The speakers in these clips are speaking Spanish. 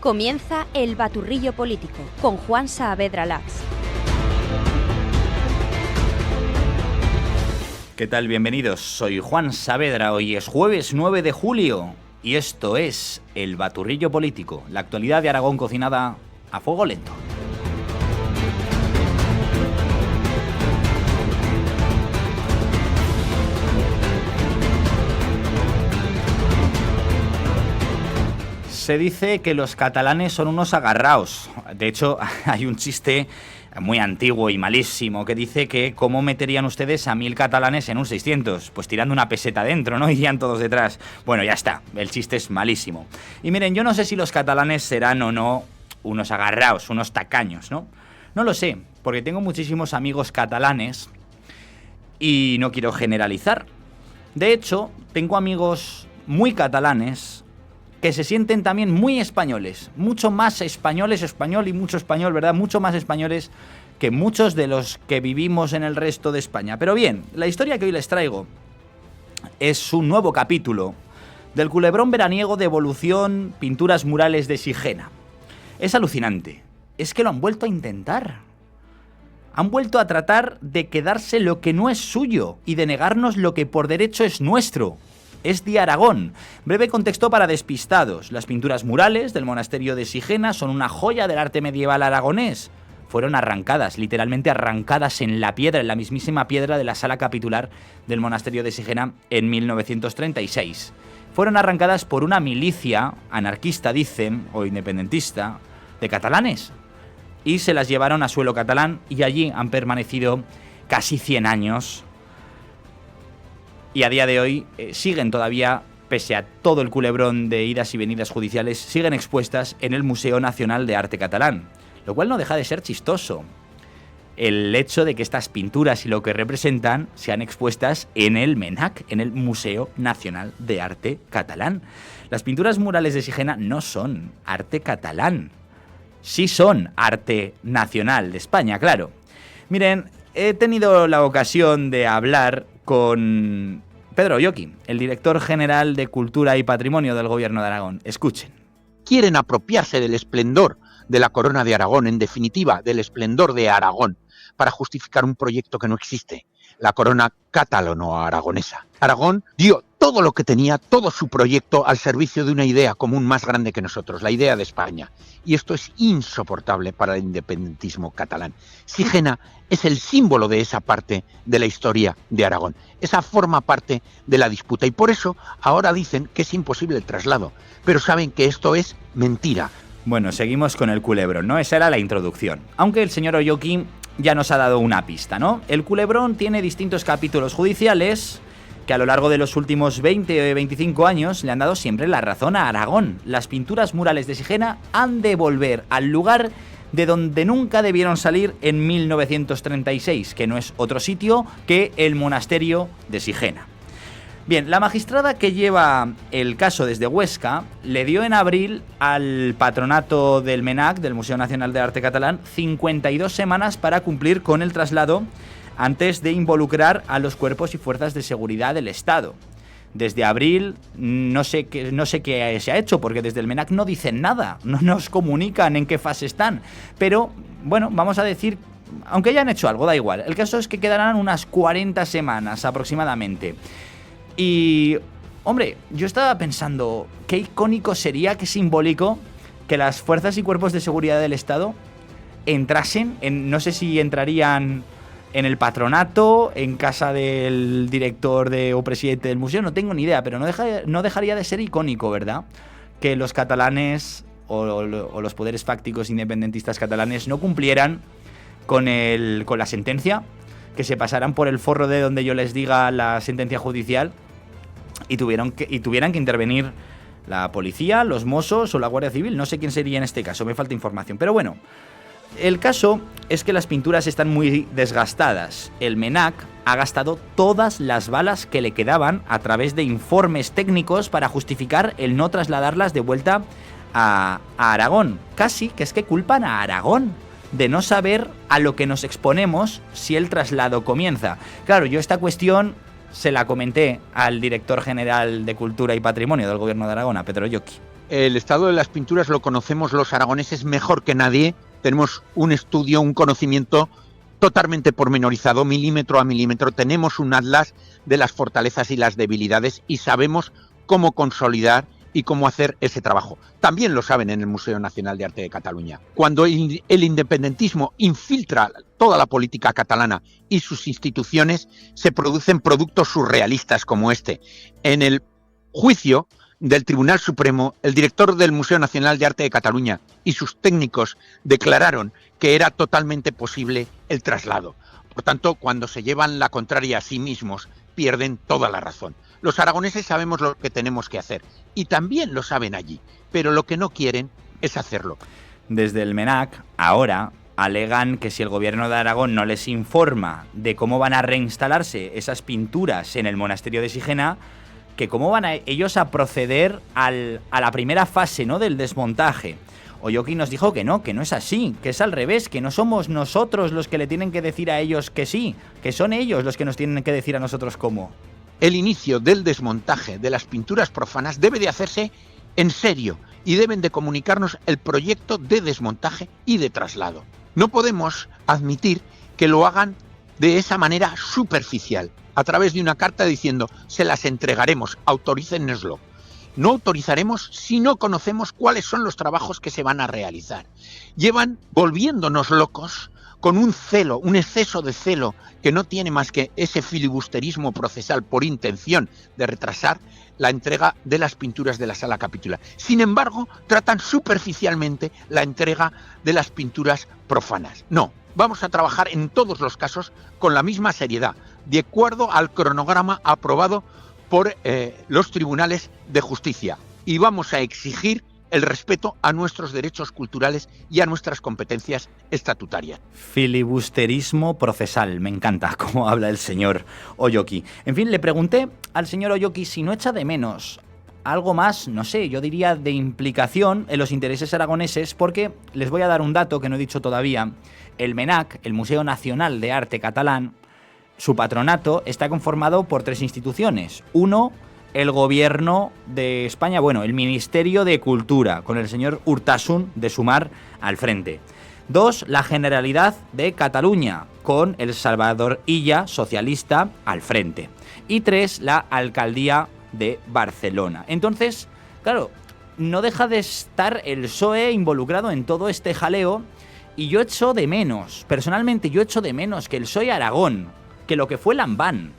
Comienza El Baturrillo Político con Juan Saavedra Lax. ¿Qué tal? Bienvenidos. Soy Juan Saavedra. Hoy es jueves 9 de julio y esto es El Baturrillo Político, la actualidad de Aragón cocinada a fuego lento. Se dice que los catalanes son unos agarraos. De hecho, hay un chiste muy antiguo y malísimo que dice que ¿cómo meterían ustedes a 1000 catalanes en un 600? Pues tirando una peseta dentro, ¿no? Irían todos detrás. Bueno, ya está. El chiste es malísimo. Y miren, yo no sé si los catalanes serán o no unos agarraos, unos tacaños, ¿no? No lo sé, porque tengo muchísimos amigos catalanes y no quiero generalizar. De hecho, tengo amigos muy catalanes que se sienten también muy españoles, mucho más español y mucho español, ¿verdad? Mucho más españoles que muchos de los que vivimos en el resto de España. Pero bien, la historia que hoy les traigo es un nuevo capítulo del culebrón veraniego de evolución pinturas murales de Sigena. Es alucinante, es que lo han vuelto a intentar. Han vuelto a tratar de quedarse lo que no es suyo y de negarnos lo que por derecho es nuestro. Es de Aragón. Breve contexto para despistados. Las pinturas murales del monasterio de Sigena son una joya del arte medieval aragonés. Fueron arrancadas, literalmente arrancadas en la piedra, en la mismísima piedra de la sala capitular del monasterio de Sigena en 1936. Fueron arrancadas por una milicia anarquista, dicen, o independentista, de catalanes. Y se las llevaron a suelo catalán y allí han permanecido casi 100 años. Y a día de hoy siguen todavía, pese a todo el culebrón de idas y venidas judiciales, siguen expuestas en el Museo Nacional de Arte Catalán. Lo cual no deja de ser chistoso. El hecho de que estas pinturas y lo que representan sean expuestas en el MENAC, en el Museo Nacional de Arte Catalán. Las pinturas murales de Sigena no son arte catalán. Sí son arte nacional de España, claro. Miren, he tenido la ocasión de hablar con Pedro Oyoki, el director general de Cultura y Patrimonio del Gobierno de Aragón. Escuchen. Quieren apropiarse del esplendor de la corona de Aragón, en definitiva, del esplendor de Aragón, para justificar un proyecto que no existe, la corona catalano-aragonesa. Aragón dio todo lo que tenía, todo su proyecto, al servicio de una idea común más grande que nosotros, la idea de España. Y esto es insoportable para el independentismo catalán. Sigena es el símbolo de esa parte de la historia de Aragón. Esa forma parte de la disputa y por eso ahora dicen que es imposible el traslado, pero saben que esto es mentira. Bueno, seguimos con el culebrón, ¿no? Esa era la introducción. Aunque el señor Oyoki ya nos ha dado una pista, ¿no? El culebrón tiene distintos capítulos judiciales que a lo largo de los últimos 20 o 25 años le han dado siempre la razón a Aragón. Las pinturas murales de Sigena han de volver al lugar de donde nunca debieron salir en 1936, que no es otro sitio que el monasterio de Sigena. Bien, la magistrada que lleva el caso desde Huesca le dio en abril al patronato del MENAC, del Museo Nacional de Arte Catalán, 52 semanas para cumplir con el traslado antes de involucrar a los cuerpos y fuerzas de seguridad del Estado. Desde abril no sé qué se ha hecho, porque desde el MENAC no dicen nada, no nos comunican en qué fase están. Pero, bueno, vamos a decir, aunque ya han hecho algo, da igual. El caso es que quedarán unas 40 semanas aproximadamente. Y, hombre, yo estaba pensando, qué icónico sería, qué simbólico, que las fuerzas y cuerpos de seguridad del Estado entrasen, no sé si entrarían en el patronato, en casa del director o presidente del museo, no tengo ni idea, pero no dejaría de ser icónico, ¿verdad? Que los catalanes o los poderes fácticos independentistas catalanes no cumplieran con la sentencia, que se pasaran por el forro de donde yo les diga la sentencia judicial y tuvieran que intervenir la policía, los Mossos o la Guardia Civil. No sé quién sería en este caso, me falta información. Pero bueno, el caso es que las pinturas están muy desgastadas. El MENAC ha gastado todas las balas que le quedaban a través de informes técnicos para justificar el no trasladarlas de vuelta a Aragón. Casi que es que culpan a Aragón de no saber a lo que nos exponemos si el traslado comienza. Claro, yo esta cuestión se la comenté al director general de Cultura y Patrimonio del Gobierno de Aragón, a Pedro Oyoki. el estado de las pinturas lo conocemos los aragoneses mejor que nadie. Tenemos un estudio, un conocimiento totalmente pormenorizado, milímetro a milímetro. Tenemos un atlas de las fortalezas y las debilidades y sabemos cómo consolidar y cómo hacer ese trabajo. También lo saben en el Museo Nacional de Arte de Cataluña. Cuando el independentismo infiltra toda la política catalana y sus instituciones, se producen productos surrealistas como este. En el juicio del Tribunal Supremo, el director del Museo Nacional de Arte de Cataluña y sus técnicos declararon que era totalmente posible el traslado. Por tanto, cuando se llevan la contraria a sí mismos, pierden toda la razón. Los aragoneses sabemos lo que tenemos que hacer y también lo saben allí, pero lo que no quieren es hacerlo. Desde el MNAC, ahora, alegan que si el gobierno de Aragón no les informa de cómo van a reinstalarse esas pinturas en el monasterio de Sigena, que cómo van ellos a proceder a la primera fase, ¿no?, del desmontaje. Oyoki nos dijo que no es así, que es al revés, que no somos nosotros los que le tienen que decir a ellos que sí, que son ellos los que nos tienen que decir a nosotros cómo. El inicio del desmontaje de las pinturas profanas debe de hacerse en serio y deben de comunicarnos el proyecto de desmontaje y de traslado. No podemos admitir que lo hagan de esa manera superficial, a través de una carta diciendo se las entregaremos, autorícennoslo. No autorizaremos si no conocemos cuáles son los trabajos que se van a realizar. Llevan volviéndonos locos con un celo, un exceso de celo que no tiene más que ese filibusterismo procesal por intención de retrasar la entrega de las pinturas de la sala capitular. Sin embargo, tratan superficialmente la entrega de las pinturas profanas. No, vamos a trabajar en todos los casos con la misma seriedad, de acuerdo al cronograma aprobado por los tribunales de justicia, y vamos a exigir el respeto a nuestros derechos culturales y a nuestras competencias estatutarias. Filibusterismo procesal, me encanta cómo habla el señor Oyoki. En fin, le pregunté al señor Oyoki si no echa de menos algo más, no sé, yo diría de implicación en los intereses aragoneses, porque les voy a dar un dato que no he dicho todavía. El MNAC, el Museo Nacional de Arte Catalán, su patronato está conformado por 3 instituciones. Uno, el gobierno de España, bueno, el Ministerio de Cultura, con el señor Urtasun de Sumar al frente. 2, la Generalidad de Cataluña, con el Salvador Illa, socialista, al frente. Y 3, la Alcaldía de Barcelona. Entonces, claro, no deja de estar el PSOE involucrado en todo este jaleo, y yo echo de menos, personalmente yo echo de menos que el PSOE Aragón, que lo que fue Lambán.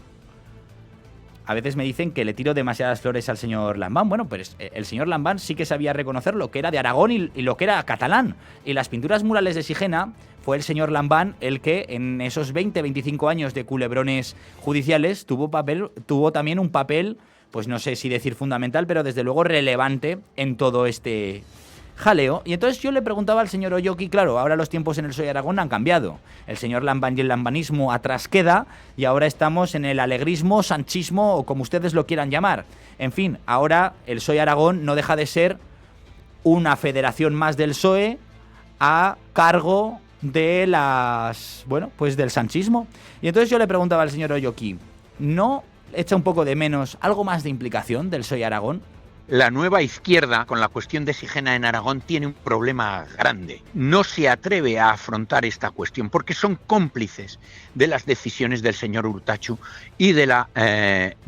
A veces me dicen que le tiro demasiadas flores al señor Lambán. Bueno, pues el señor Lambán sí que sabía reconocer lo que era de Aragón y lo que era catalán. Y las pinturas murales de Sigena fue el señor Lambán el que en esos 20-25 años de culebrones judiciales tuvo también un papel, pues no sé si decir fundamental, pero desde luego relevante en todo este jaleo. Y entonces yo le preguntaba al señor Oyoki, claro, ahora los tiempos en el PSOE Aragón han cambiado. El señor Lambán y el lambanismo atrás queda, y ahora estamos en el alegrismo, sanchismo o como ustedes lo quieran llamar. En fin, ahora el PSOE Aragón no deja de ser una federación más del PSOE a cargo de del sanchismo. Y entonces yo le preguntaba al señor Oyoki, ¿no echa un poco de menos algo más de implicación del PSOE Aragón? La nueva izquierda, con la cuestión de Sigena en Aragón, tiene un problema grande. No se atreve a afrontar esta cuestión porque son cómplices de las decisiones del señor Urtachu y de la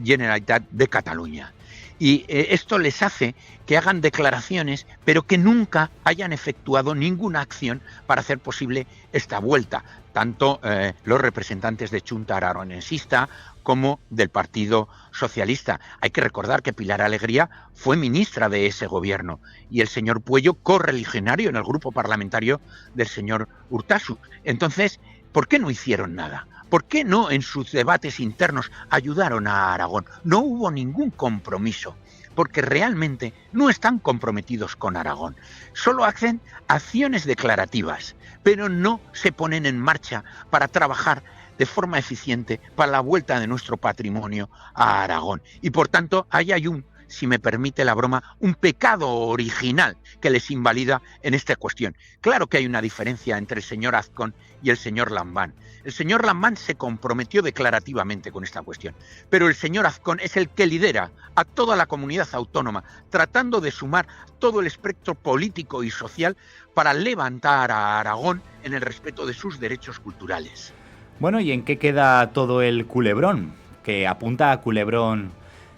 Generalitat de Cataluña. Y esto les hace que hagan declaraciones, pero que nunca hayan efectuado ninguna acción para hacer posible esta vuelta, tanto los representantes de Chunta Aragonesista como del Partido Socialista. Hay que recordar que Pilar Alegría fue ministra de ese gobierno y el señor Puello correligionario en el grupo parlamentario del señor Urtasu. Entonces, ¿por qué no hicieron nada? ¿Por qué no en sus debates internos ayudaron a Aragón? No hubo ningún compromiso, porque realmente no están comprometidos con Aragón. Solo hacen acciones declarativas, pero no se ponen en marcha para trabajar de forma eficiente para la vuelta de nuestro patrimonio a Aragón. Y por tanto, ahí hay un si me permite la broma, un pecado original que les invalida en esta cuestión. Claro que hay una diferencia entre el señor Azcón y el señor Lambán. El señor Lambán se comprometió declarativamente con esta cuestión, pero el señor Azcón es el que lidera a toda la comunidad autónoma, tratando de sumar todo el espectro político y social para levantar a Aragón en el respeto de sus derechos culturales. Bueno, ¿y en qué queda todo el culebrón? Que apunta a culebrón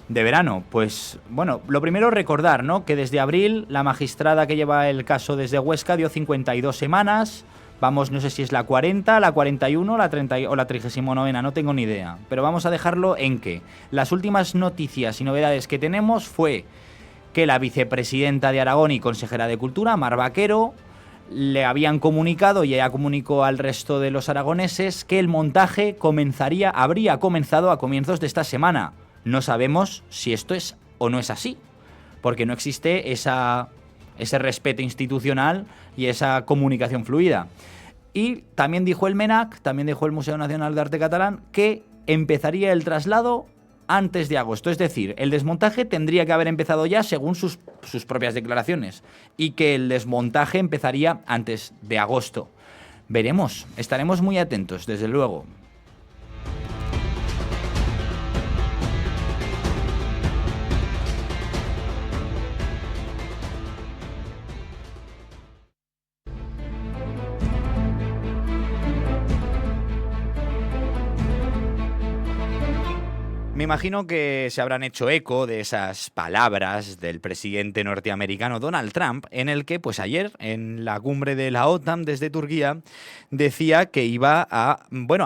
de verano. Pues, bueno, lo primero recordar, ¿no?, que desde abril la magistrada que lleva el caso desde Huesca dio 52 semanas. Vamos, no sé si es la 40, la 41, la 30 o la 39, no tengo ni idea. Pero vamos a dejarlo en que las últimas noticias y novedades que tenemos fue que la vicepresidenta de Aragón y consejera de Cultura, Mar Vaquero, le habían comunicado, y ella comunicó al resto de los aragoneses, que el montaje habría comenzado a comienzos de esta semana. No sabemos si esto es o no es así, porque no existe ese respeto institucional y esa comunicación fluida. Y también dijo el MENAC, también dijo el Museo Nacional de Arte Catalán, que empezaría el traslado antes de agosto. Es decir, el desmontaje tendría que haber empezado ya según sus propias declaraciones, y que el desmontaje empezaría antes de agosto. Veremos, estaremos muy atentos, desde luego. Me imagino que se habrán hecho eco de esas palabras del presidente norteamericano Donald Trump, en el que, pues ayer, en la cumbre de la OTAN desde Turquía, decía que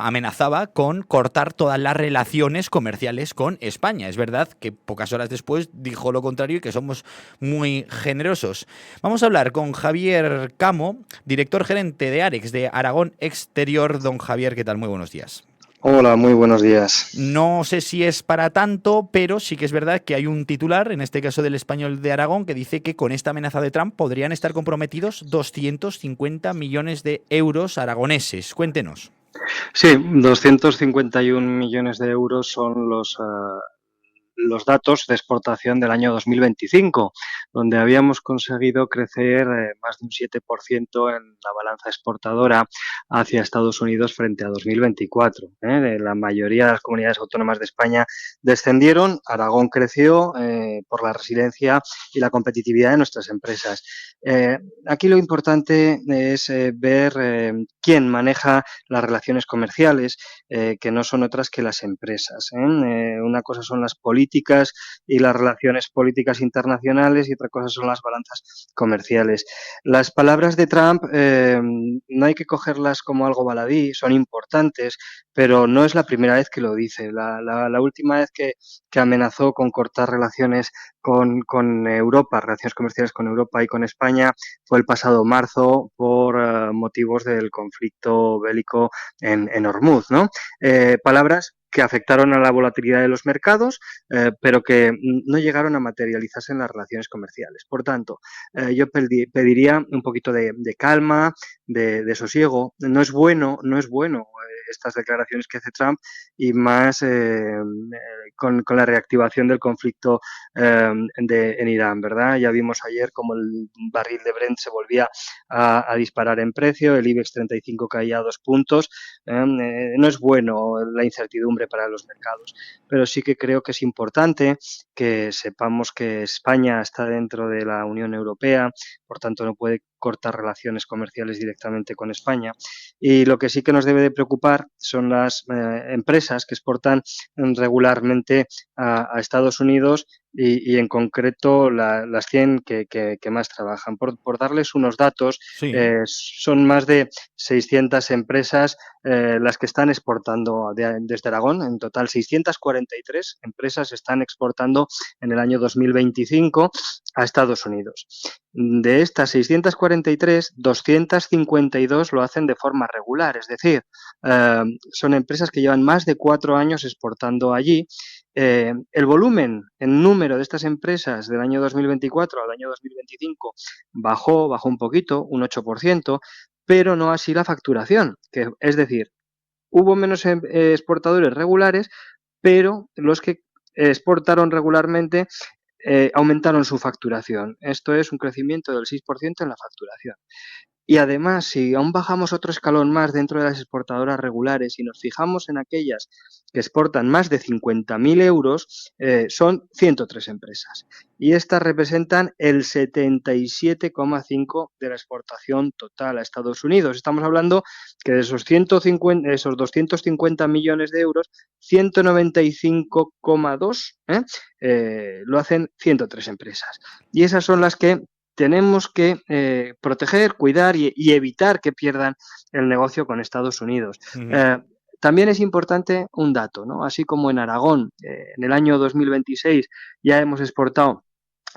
amenazaba con cortar todas las relaciones comerciales con España. Es verdad que pocas horas después dijo lo contrario y que somos muy generosos. Vamos a hablar con Javier Camo, director gerente de AREX, de Aragón Exterior. Don Javier, ¿qué tal? Muy buenos días. Hola, muy buenos días. No sé si es para tanto, pero sí que es verdad que hay un titular, en este caso del Español de Aragón, que dice que con esta amenaza de Trump podrían estar comprometidos 250 millones de euros aragoneses. Cuéntenos. Sí, 251 millones de euros son los datos de exportación del año 2025, donde habíamos conseguido crecer más de un 7% en la balanza exportadora hacia Estados Unidos frente a 2024. La mayoría de las comunidades autónomas de España descendieron, Aragón creció por la resiliencia y la competitividad de nuestras empresas. Aquí lo importante es ver quién maneja las relaciones comerciales, que no son otras que las empresas. Una cosa son las políticas y las relaciones políticas internacionales y otra cosa son las balanzas comerciales. Las palabras de Trump no hay que cogerlas como algo baladí, son importantes, pero no es la primera vez que lo dice. La última vez que amenazó con cortar relaciones con Europa, relaciones comerciales con Europa y con España, fue el pasado marzo por motivos del conflicto bélico en Hormuz, ¿no? Palabras que afectaron a la volatilidad de los mercados, pero que no llegaron a materializarse en las relaciones comerciales. Por tanto, yo pediría un poquito de calma, de sosiego. No es bueno estas declaraciones que hace Trump, y más con la reactivación del conflicto en Irán, ¿verdad? Ya vimos ayer cómo el barril de Brent se volvía a disparar en precio, el IBEX 35 caía 2 puntos. No es bueno la incertidumbre para los mercados, pero sí que creo que es importante que sepamos que España está dentro de la Unión Europea, por tanto no puede cortar relaciones comerciales directamente con España, y lo que sí que nos debe de preocupar son las empresas que exportan regularmente a Estados Unidos y en concreto las 100 que más trabajan. Por darles unos datos, Sí. Son más de 600 empresas las que están exportando desde Aragón. En total, 643 empresas están exportando en el año 2025 a Estados Unidos. De estas 643, 252 lo hacen de forma regular, es decir, son empresas que llevan más de 4 años exportando allí. El volumen en número de estas empresas del año 2024 al año 2025 bajó un poquito, un 8%, pero no así la facturación, es decir, hubo menos exportadores regulares, pero los que exportaron regularmente aumentaron su facturación. Esto es un crecimiento del 6% en la facturación. Y además, si aún bajamos otro escalón más dentro de las exportadoras regulares y nos fijamos en aquellas que exportan más de 50.000 euros, son 103 empresas. Y estas representan el 77,5% de la exportación total a Estados Unidos. Estamos hablando que de esos 250 millones de euros, 195,2 lo hacen 103 empresas. Y esas son las que tenemos que proteger, cuidar y evitar que pierdan el negocio con Estados Unidos. También es importante un dato, ¿no? Así como en Aragón, en el año 2026 ya hemos exportado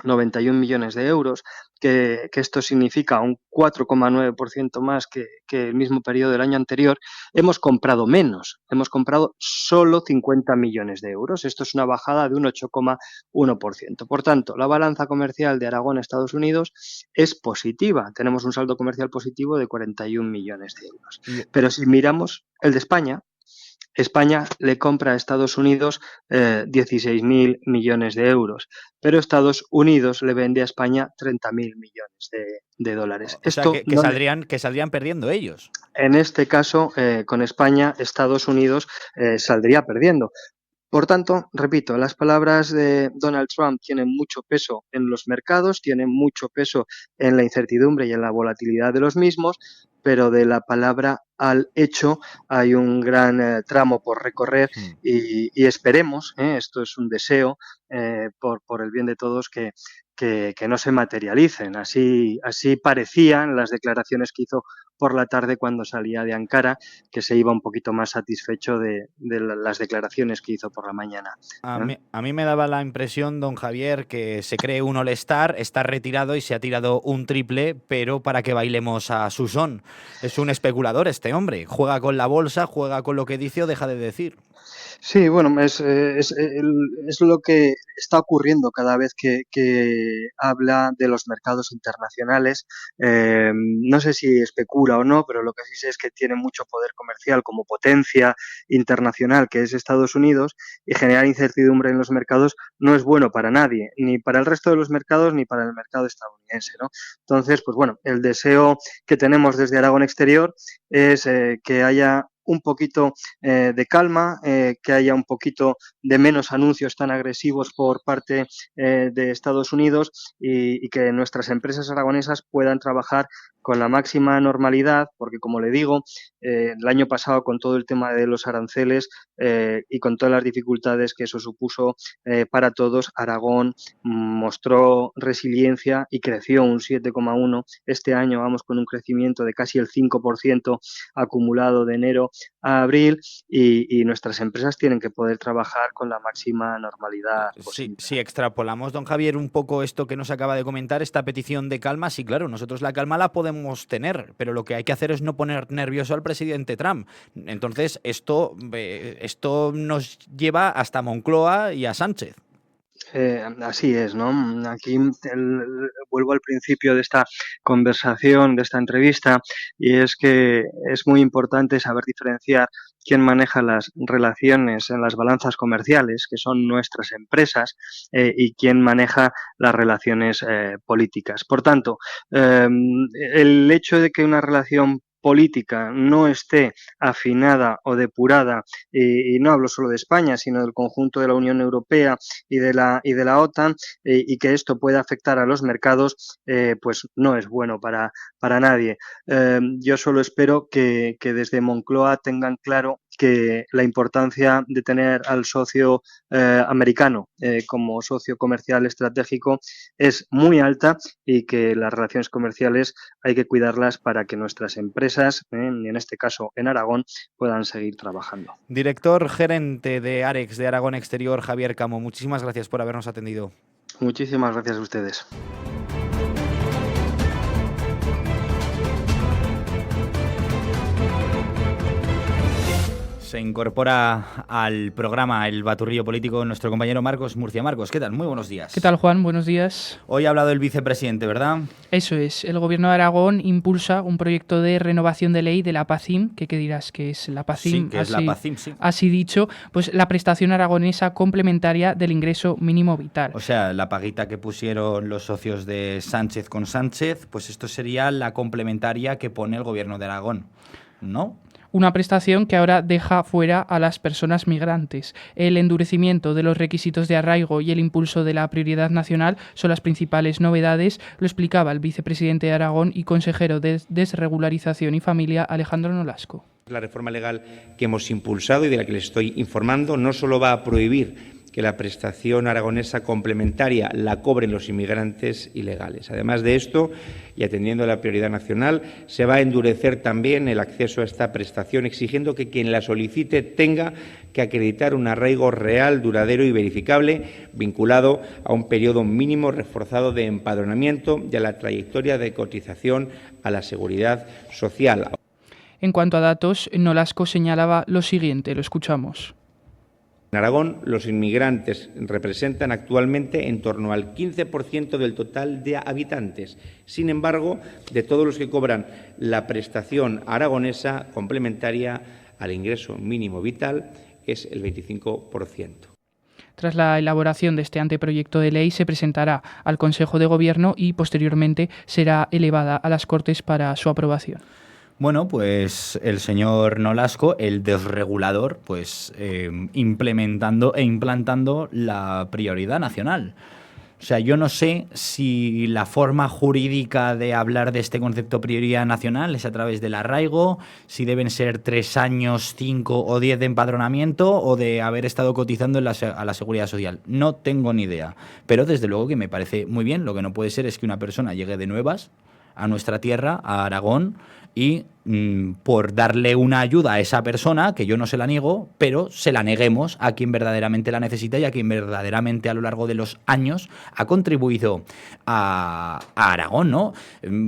91 millones de euros, que esto significa un 4,9% más que el mismo periodo del año anterior, hemos comprado menos, hemos comprado solo 50 millones de euros. Esto es una bajada de un 8,1%. Por tanto, la balanza comercial de Aragón a Estados Unidos es positiva. Tenemos un saldo comercial positivo de 41 millones de euros. Pero si miramos el de España le compra a Estados Unidos 16.000 millones de euros, pero Estados Unidos le vende a España 30.000 millones de dólares. O sea, que saldrían perdiendo ellos. En este caso, con España, Estados Unidos saldría perdiendo. Por tanto, repito, las palabras de Donald Trump tienen mucho peso en los mercados, tienen mucho peso en la incertidumbre y en la volatilidad de los mismos, pero de la palabra al hecho hay un gran tramo por recorrer y esperemos, esto es un deseo por el bien de todos, que no se materialicen. Así parecían las declaraciones que hizo por la tarde cuando salía de Ankara, que se iba un poquito más satisfecho de las declaraciones que hizo por la mañana. A mí me daba la impresión, don Javier, que se cree un all-star, está retirado y se ha tirado un triple, pero para que bailemos a su son. Es un especulador este hombre, juega con la bolsa, juega con lo que dice o deja de decir. Sí, bueno, es lo que está ocurriendo cada vez que habla de los mercados internacionales. No sé si especula o no, pero lo que sí sé es que tiene mucho poder comercial como potencia internacional que es Estados Unidos, y generar incertidumbre en los mercados no es bueno para nadie, ni para el resto de los mercados ni para el mercado estadounidense, ¿no? Entonces, pues bueno, el deseo que tenemos desde Aragón Exterior es que haya un poquito de calma, que haya un poquito de menos anuncios tan agresivos por parte de Estados Unidos y que nuestras empresas aragonesas puedan trabajar con la máxima normalidad, porque como le digo, el año pasado con todo el tema de los aranceles y con todas las dificultades que eso supuso para todos, Aragón mostró resiliencia y creció un 7,1%. Este año vamos con un crecimiento de casi el 5% acumulado de enero a abril y nuestras empresas tienen que poder trabajar con la máxima normalidad posible. Si extrapolamos, don Javier, un poco esto que nos acaba de comentar, esta petición de calma, sí, claro, nosotros la calma la podemos tener, pero lo que hay que hacer es no poner nervioso al presidente Trump. Entonces, esto nos lleva hasta Moncloa y a Sánchez. Así es, ¿no? Aquí vuelvo al principio de esta conversación, de esta entrevista, y es que es muy importante saber diferenciar quién maneja las relaciones en las balanzas comerciales, que son nuestras empresas, y quién maneja las relaciones políticas. Por tanto, el hecho de que una relación política no esté afinada o depurada, y no hablo solo de España, sino del conjunto de la Unión Europea y de la OTAN, y que esto pueda afectar a los mercados, pues no es bueno para nadie. Yo solo espero que desde Moncloa tengan claro que la importancia de tener al socio americano como socio comercial estratégico es muy alta y que las relaciones comerciales hay que cuidarlas para que nuestras empresas, y en este caso en Aragón, puedan seguir trabajando. Director gerente de Arex de Aragón Exterior, Javier Camo, muchísimas gracias por habernos atendido. Muchísimas gracias a ustedes. Se incorpora al programa El Baturrillo Político nuestro compañero Marcos Murcia. Marcos, ¿qué tal? Muy buenos días. ¿Qué tal, Juan? Buenos días. Hoy ha hablado el vicepresidente, ¿verdad? Eso es. El Gobierno de Aragón impulsa un proyecto de renovación de ley de la PACIM. ¿Qué dirás? ¿Qué es la PACIM? Sí, que es la PACIM, sí. Así dicho, pues la prestación aragonesa complementaria del ingreso mínimo vital. O sea, la paguita que pusieron los socios de Sánchez con Sánchez, pues esto sería la complementaria que pone el Gobierno de Aragón, ¿no? Una prestación que ahora deja fuera a las personas migrantes. El endurecimiento de los requisitos de arraigo y el impulso de la prioridad nacional son las principales novedades, lo explicaba el vicepresidente de Aragón y consejero de Desregularización y Familia, Alejandro Nolasco. La reforma legal que hemos impulsado y de la que les estoy informando no solo va a prohibir que la prestación aragonesa complementaria la cobren los inmigrantes ilegales. Además de esto, y atendiendo a la prioridad nacional, se va a endurecer también el acceso a esta prestación, exigiendo que quien la solicite tenga que acreditar un arraigo real, duradero y verificable, vinculado a un periodo mínimo reforzado de empadronamiento y a la trayectoria de cotización a la seguridad social. En cuanto a datos, Nolasco señalaba lo siguiente, lo escuchamos. En Aragón, los inmigrantes representan actualmente en torno al 15% del total de habitantes. Sin embargo, de todos los que cobran la prestación aragonesa complementaria al ingreso mínimo vital, es el 25%. Tras la elaboración de este anteproyecto de ley, se presentará al Consejo de Gobierno y posteriormente será elevada a las Cortes para su aprobación. Bueno, pues el señor Nolasco, el desregulador, pues implementando e implantando la prioridad nacional. O sea, yo no sé si la forma jurídica de hablar de este concepto prioridad nacional es a través del arraigo, si deben ser 3 años, 5 o 10 de empadronamiento o de haber estado cotizando a la Seguridad Social. No tengo ni idea. Pero desde luego que me parece muy bien. Lo que no puede ser es que una persona llegue de nuevas a nuestra tierra, a Aragón, y por darle una ayuda a esa persona, que yo no se la niego, pero se la neguemos a quien verdaderamente la necesita y a quien verdaderamente a lo largo de los años ha contribuido a Aragón, ¿no?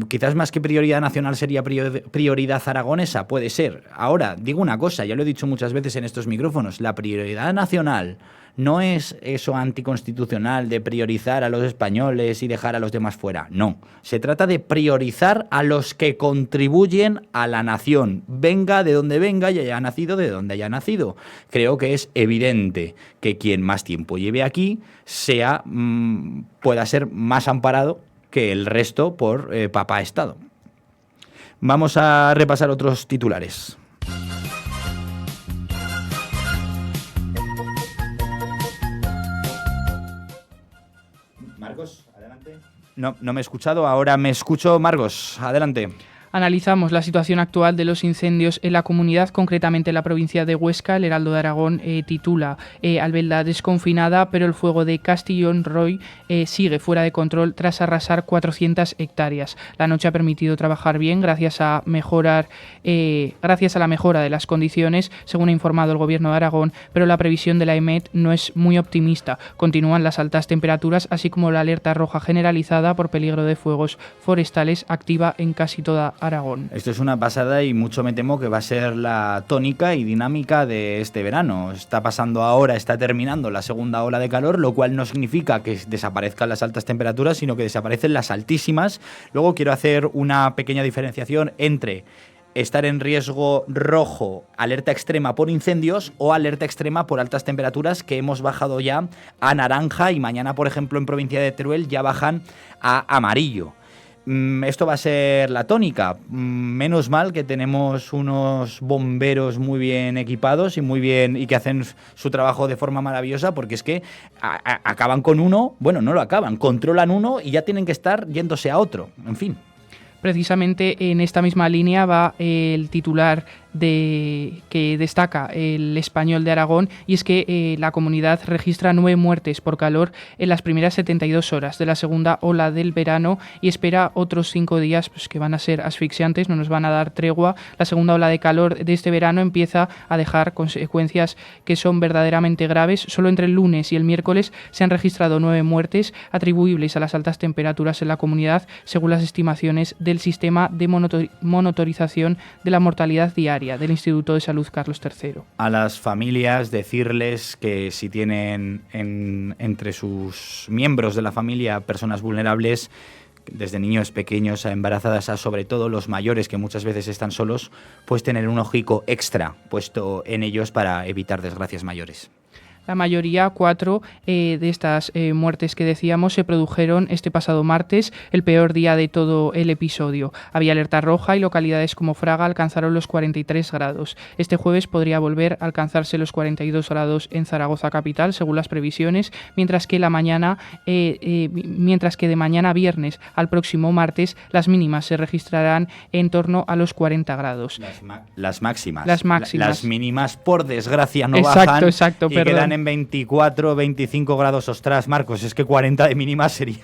Quizás más que prioridad nacional sería prioridad aragonesa, puede ser. Ahora, digo una cosa, ya lo he dicho muchas veces en estos micrófonos, la prioridad nacional no es eso anticonstitucional de priorizar a los españoles y dejar a los demás fuera. No. Se trata de priorizar a los que contribuyen a la nación. Venga de donde venga y haya nacido de donde haya nacido. Creo que es evidente que quien más tiempo lleve aquí pueda ser más amparado que el resto por papá Estado. Vamos a repasar otros titulares. Marcos, adelante. No me he escuchado, ahora me escucho. Marcos, adelante. Analizamos la situación actual de los incendios en la comunidad, concretamente en la provincia de Huesca. El Heraldo de Aragón titula Albelda desconfinada, pero el fuego de Castellón Roy sigue fuera de control tras arrasar 400 hectáreas. La noche ha permitido trabajar bien gracias a la mejora de las condiciones, según ha informado el Gobierno de Aragón, pero la previsión de la EMET no es muy optimista. Continúan las altas temperaturas, así como la alerta roja generalizada por peligro de fuegos forestales activa en casi toda Aragón. Esto es una pasada y mucho me temo que va a ser la tónica y dinámica de este verano. Está pasando ahora, está terminando la segunda ola de calor, lo cual no significa que desaparezcan las altas temperaturas, sino que desaparecen las altísimas. Luego quiero hacer una pequeña diferenciación entre estar en riesgo rojo, alerta extrema por incendios, o alerta extrema por altas temperaturas, que hemos bajado ya a naranja y mañana, por ejemplo, en provincia de Teruel ya bajan a amarillo. Esto va a ser la tónica. Menos mal que tenemos unos bomberos muy bien equipados y que hacen su trabajo de forma maravillosa, porque es que acaban con uno, bueno, no lo acaban, controlan uno y ya tienen que estar yéndose a otro, en fin. Precisamente en esta misma línea va el titular que destaca el Español de Aragón, y es que la comunidad registra 9 muertes por calor en las primeras 72 horas de la segunda ola del verano y espera otros 5 días que van a ser asfixiantes, no nos van a dar tregua. La segunda ola de calor de este verano empieza a dejar consecuencias que son verdaderamente graves. Solo entre el lunes y el miércoles se han registrado 9 muertes atribuibles a las altas temperaturas en la comunidad, según las estimaciones del sistema de monitorización de la mortalidad diaria. sanitaria del Instituto de Salud Carlos III. A las familias decirles que si tienen entre sus miembros de la familia personas vulnerables, desde niños pequeños a embarazadas a sobre todo los mayores que muchas veces están solos, pues tener un ojico extra puesto en ellos para evitar desgracias mayores. La mayoría, 4 de estas muertes que decíamos, se produjeron este pasado martes, el peor día de todo el episodio. Había alerta roja y localidades como Fraga alcanzaron los 43 grados. Este jueves podría volver a alcanzarse los 42 grados en Zaragoza capital, según las previsiones, mientras que de mañana a viernes al próximo martes las mínimas se registrarán en torno a los 40 grados. Las máximas. Las mínimas, por desgracia, no bajan y quedan en 24, 25 grados. Ostras, Marcos, es que 40 de mínimas sería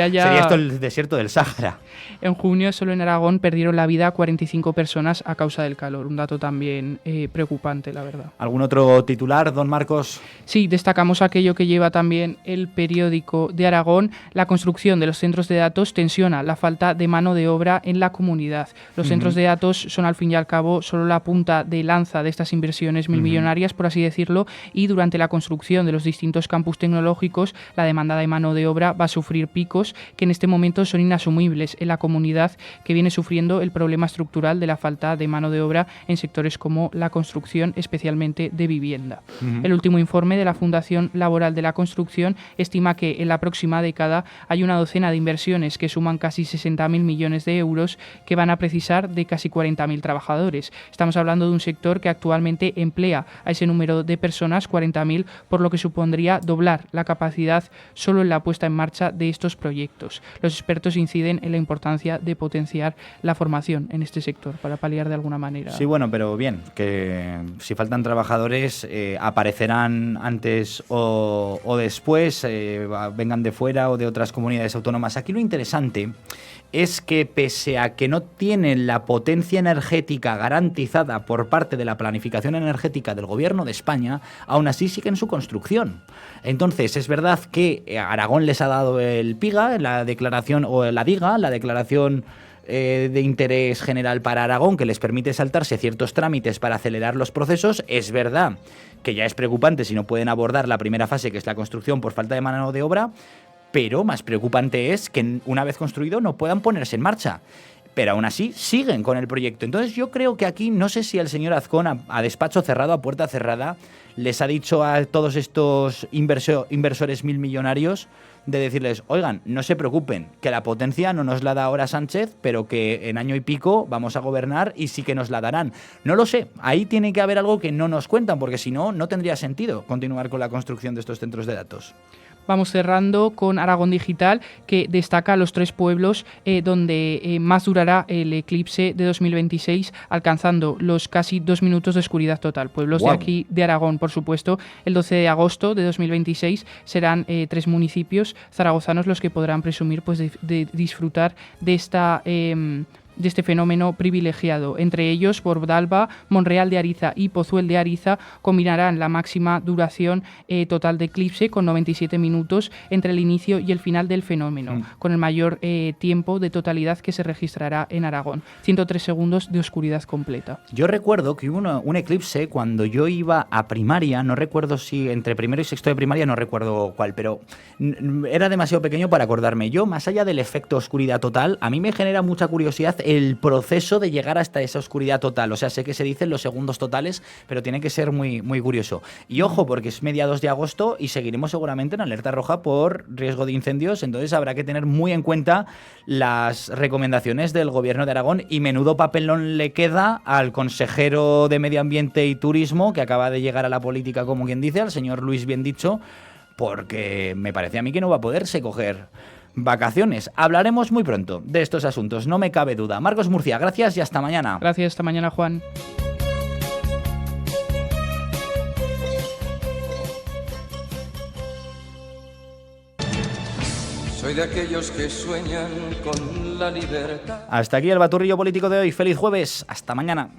esto el desierto del Sáhara. En junio, solo en Aragón perdieron la vida 45 personas a causa del calor. Un dato también preocupante, la verdad. ¿Algún otro titular, don Marcos? Sí, destacamos aquello que lleva también el periódico de Aragón. La construcción de los centros de datos tensiona la falta de mano de obra en la comunidad. Los centros de datos son, al fin y al cabo, solo la punta de lanza de estas inversiones millonarias, por así decirlo, y durante la construcción de los distintos campus tecnológicos, la demanda de mano de obra va a sufrir picos que en este momento son inasumibles en la comunidad, que viene sufriendo el problema estructural de la falta de mano de obra en sectores como la construcción, especialmente de vivienda. El último informe de la Fundación Laboral de la Construcción estima que en la próxima década hay una docena de inversiones que suman casi 60.000 millones de euros que van a precisar de casi 40.000 trabajadores. Estamos hablando de un sector que actualmente emplea a ese número de personas, 40.000, por lo que supondría doblar la capacidad solo en la puesta en marcha de estos proyectos. Los expertos inciden en la importancia de potenciar la formación en este sector para paliar de alguna manera. Sí, bueno, pero bien, que si faltan trabajadores aparecerán antes o después, vengan de fuera o de otras comunidades autónomas. Aquí lo interesante es que pese a que no tienen la potencia energética garantizada por parte de la planificación energética del Gobierno de España, aún así siguen su construcción. Entonces, es verdad que Aragón les ha dado el PIGA, la declaración, o la DIGA, la declaración de interés general para Aragón, que les permite saltarse ciertos trámites para acelerar los procesos. Es verdad que ya es preocupante si no pueden abordar la primera fase, que es la construcción, por falta de mano de obra, pero más preocupante es que una vez construido no puedan ponerse en marcha. Pero aún así siguen con el proyecto. Entonces yo creo que aquí, no sé si el señor Azcón, a despacho cerrado, a puerta cerrada, les ha dicho a todos estos inversores milmillonarios de decirles, oigan, no se preocupen, que la potencia no nos la da ahora Sánchez, pero que en año y pico vamos a gobernar y sí que nos la darán. No lo sé, ahí tiene que haber algo que no nos cuentan, porque si no, no tendría sentido continuar con la construcción de estos centros de datos. Vamos cerrando con Aragón Digital, que destaca los 3 pueblos donde más durará el eclipse de 2026, alcanzando los casi 2 minutos de oscuridad total. Pueblos de aquí, de Aragón, por supuesto. El 12 de agosto de 2026 serán 3 municipios zaragozanos los que podrán presumir pues de disfrutar de este fenómeno privilegiado. Entre ellos, Bordalba, Monreal de Ariza y Pozuel de Ariza combinarán la máxima duración total de eclipse con 97 minutos entre el inicio y el final del fenómeno, con el mayor tiempo de totalidad que se registrará en Aragón. 103 segundos de oscuridad completa. Yo recuerdo que hubo un eclipse cuando yo iba a primaria, no recuerdo si entre primero y sexto de primaria, no recuerdo cuál, pero era demasiado pequeño para acordarme. Yo, más allá del efecto oscuridad total, a mí me genera mucha curiosidad el proceso de llegar hasta esa oscuridad total. O sea, sé que se dicen los segundos totales, pero tiene que ser muy, muy curioso. Y ojo, porque es mediados de agosto y seguiremos seguramente en alerta roja por riesgo de incendios, entonces habrá que tener muy en cuenta las recomendaciones del Gobierno de Aragón, y menudo papelón le queda al consejero de Medio Ambiente y Turismo, que acaba de llegar a la política, como quien dice, al señor Luis Biendicho, porque me parece a mí que no va a poderse coger vacaciones. Hablaremos muy pronto de estos asuntos, no me cabe duda. Marcos Murcia, gracias y hasta mañana. Gracias, hasta mañana, Juan. Soy de aquellos que sueñan con la libertad. Hasta aquí el baturrillo político de hoy. Feliz jueves. Hasta mañana.